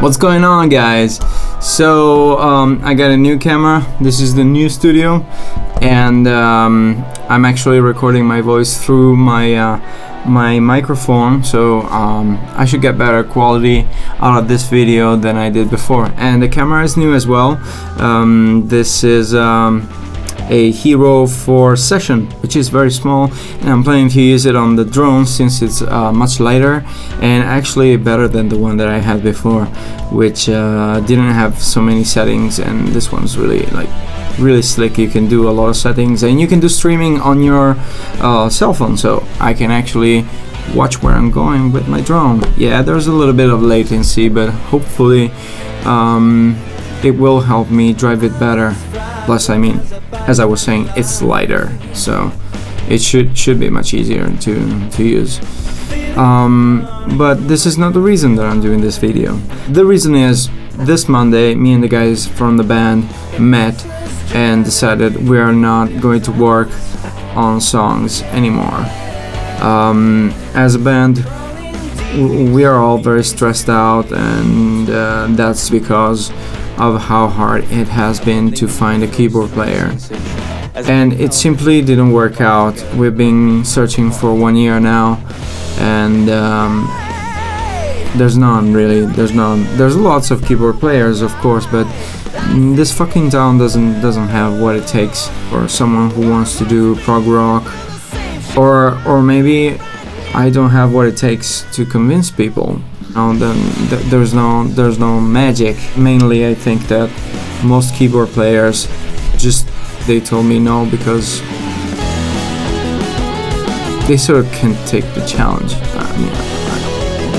What's going on, guys? So I got a new camera. This is the new studio, and I'm actually recording my voice through my my microphone, so I should get better quality out of this video than I did before. And the camera is new as well. This is a Hero 4 Session, which is very small, and I'm planning to use it on the drone since it's much lighter and actually better than the one that I had before, which didn't have so many settings, and this one's really slick. You can do a lot of settings, and you can do streaming on your cell phone, so I can actually watch where I'm going with my drone. Yeah, there's a little bit of latency, but hopefully it will help me drive it better. Plus, I mean, as I was saying, it's lighter, so it should be much easier to use. But this is not the reason that I'm doing this video. The reason is, this Monday, me and the guys from the band met and decided we are not going to work on songs anymore. As a band, we are all very stressed out, and that's because of how hard it has been to find a keyboard player, and it simply didn't work out. We've been searching for 1 year now, and there's none really. There's lots of keyboard players, of course, but this fucking town doesn't have what it takes for someone who wants to do prog rock, or maybe I don't have what it takes to convince people. Then there's no magic. Mainly, I think that most keyboard players they told me no because they sort of can't take the challenge.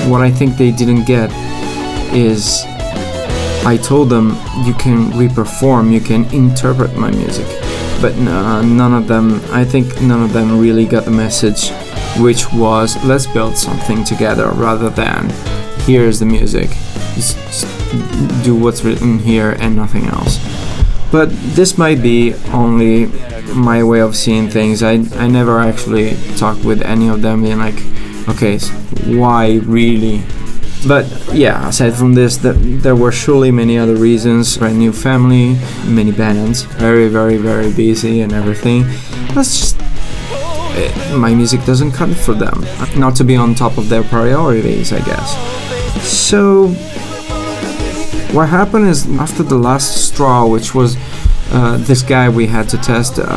What I think they didn't get is I told them you can re-perform, you can interpret my music, but none of them really got the message, which was let's build something together rather than here's the music, just do what's written here and nothing else. But this might be only my way of seeing things. I never actually talked with any of them being like, okay, so why really? But yeah, aside from this, there were surely many other reasons. Brand new family, many bands, very busy and everything. That's just my music doesn't cut it for them. Not to be on top of their priorities, I guess. So what happened is, after the last straw, which was this guy we had to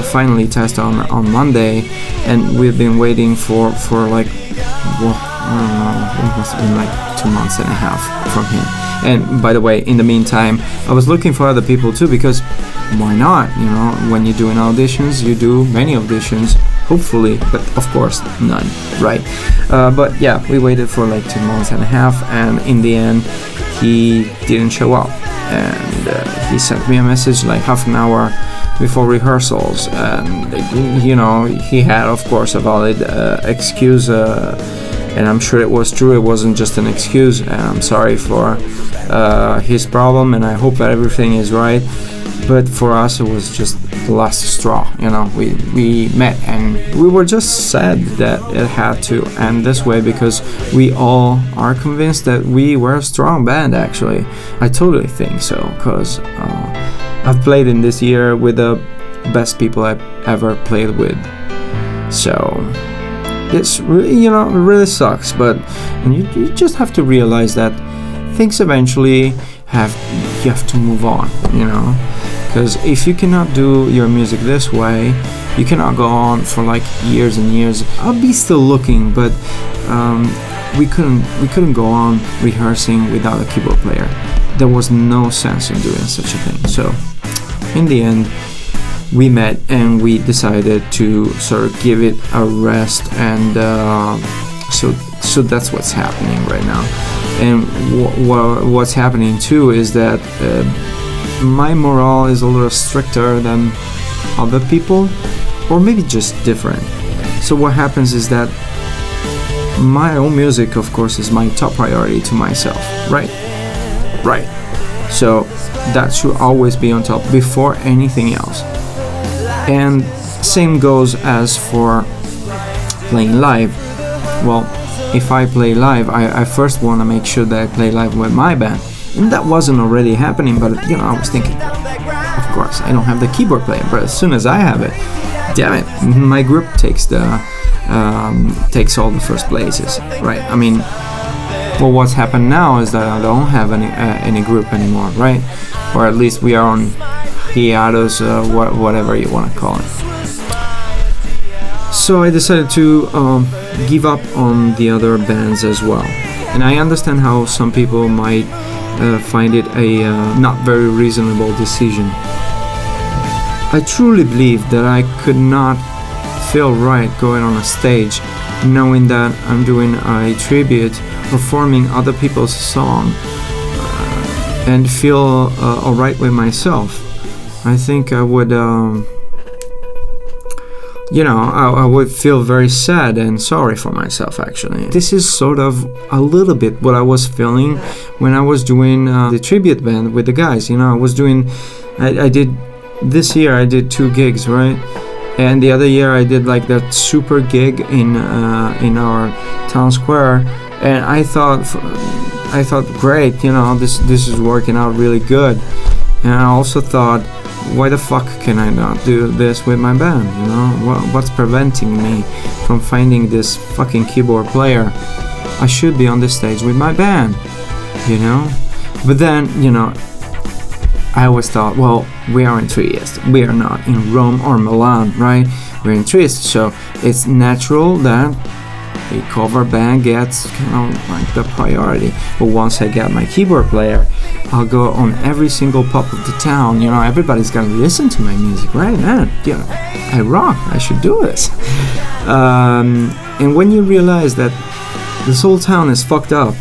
finally test on Monday, and we've been waiting for like, well, I don't know, it must have been like 2 months and a half from him. And by the way, in the meantime, I was looking for other people too, because why not? You know, when you're doing auditions, you do many auditions, hopefully, but of course none, right? But yeah, we waited for like 2 months and a half, and in the end he didn't show up, and he sent me a message like half an hour before rehearsals, and you know, he had of course a valid excuse, and I'm sure it was true. It wasn't just an excuse, and I'm sorry for his problem, and I hope that everything is right. But for us, it was just the last straw. You know, we met, and we were just sad that it had to end this way, because we all are convinced that we were a strong band. Actually, I totally think so, because I've played in this year with the best people I've ever played with. So it's really, you know, it really sucks, but you just have to realize that things eventually you have to move on, you know. Because if you cannot do your music this way, you cannot go on for like years and years. I'll be still looking, but we couldn't go on rehearsing without a keyboard player. There was no sense in doing such a thing. So in the end, we met and we decided to sort of give it a rest, and so that's what's happening right now. And what's happening too is that my morale is a little stricter than other people, or maybe just different. So what happens is that my own music, of course, is my top priority to myself, right? So that should always be on top before anything else. And same goes as for playing live. Well, if I play live, I first want to make sure that I play live with my band. And that wasn't already happening, but I was thinking, of course, I don't have the keyboard player, but as soon as I have it, damn it, my group takes all the first places, right? I mean, well, what's happened now is that I don't have any group anymore, right? Or at least we are on hiatus, whatever you want to call it. So I decided to give up on the other bands as well. And I understand how some people might find it a not very reasonable decision. I truly believe that I could not feel right going on a stage knowing that I'm doing a tribute, performing other people's song, and feel alright with myself. I think I would I would feel very sad and sorry for myself, actually. This is sort of a little bit what I was feeling when I was doing the tribute band with the guys. This year I did 2 gigs, right? And the other year I did like that super gig in our town square, and I thought great, this is working out really good. And I also thought, why the fuck can I not do this with my band? What's preventing me from finding this fucking keyboard player? I should be on the stage with my band, But then, I always thought, well, we are in Trieste. We are not in Rome or Milan, right? We're in Trieste, so it's natural that a cover band gets like the priority. But once I get my keyboard player, I'll go on every single pub of the town. Everybody's gonna listen to my music, right, man? I rock. I should do this. And when you realize that this whole town is fucked up,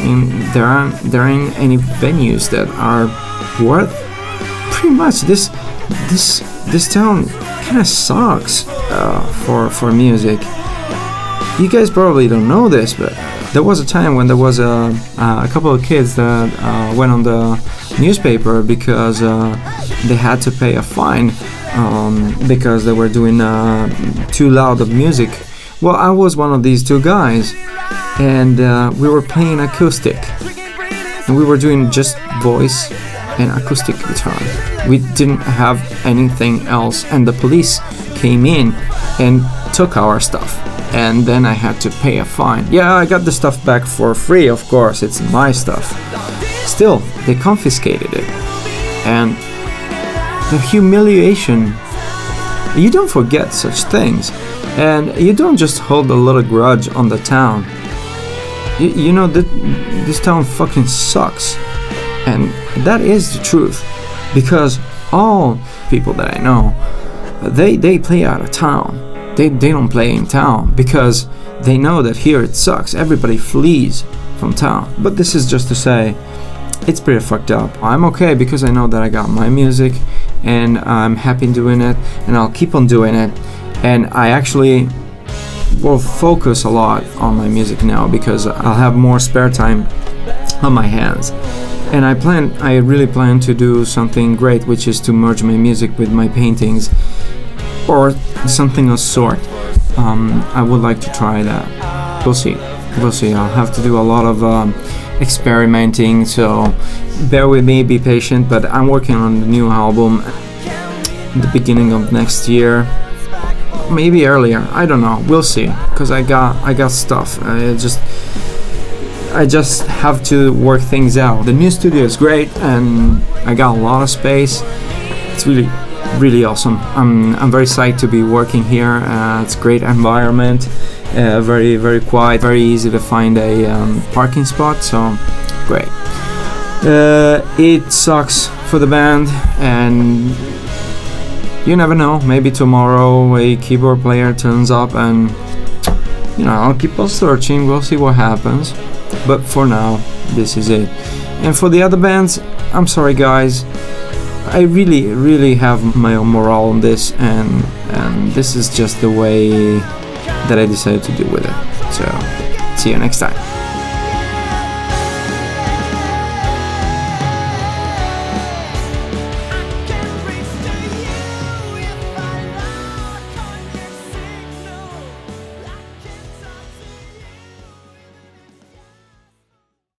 and there aren't any venues that are worth. Pretty much, this town kind of sucks for music. You guys probably don't know this, but there was a time when there was a couple of kids that went on the newspaper because they had to pay a fine because they were doing too loud of music. Well, I was one of these 2 guys, and we were playing acoustic, and we were doing just voice and acoustic guitar. We didn't have anything else, and the police came in and took our stuff, and then I had to pay a fine. Yeah, I got the stuff back for free, of course, it's my stuff. Still, they confiscated it. And the humiliation, you don't forget such things, and you don't just hold a little grudge on the town. This town fucking sucks. And that is the truth, because all people that I know, they play out of town. They don't play in town because they know that here it sucks. Everybody flees from town. But this is just to say, it's pretty fucked up. I'm okay because I know that I got my music, and I'm happy doing it, and I'll keep on doing it. And I actually will focus a lot on my music now because I'll have more spare time on my hands. And I really plan to do something great, which is to merge my music with my paintings, or something of sort. I would like to try that. We'll see. I'll have to do a lot of experimenting, so bear with me, be patient. But I'm working on the new album in the beginning of next year, maybe earlier. I don't know. We'll see, because I got stuff. I just have to work things out. The new studio is great, and I got a lot of space. It's really, really awesome. I'm very psyched to be working here. It's a great environment, very, very quiet, very easy to find a parking spot, so great. It sucks for the band, and you never know, maybe tomorrow a keyboard player turns up, and I'll keep on searching. We'll see what happens. But for now, this is it. And for the other bands, I'm sorry guys, I really, really have my own morale on this, and this is just the way that I decided to do with it. So, see you next time.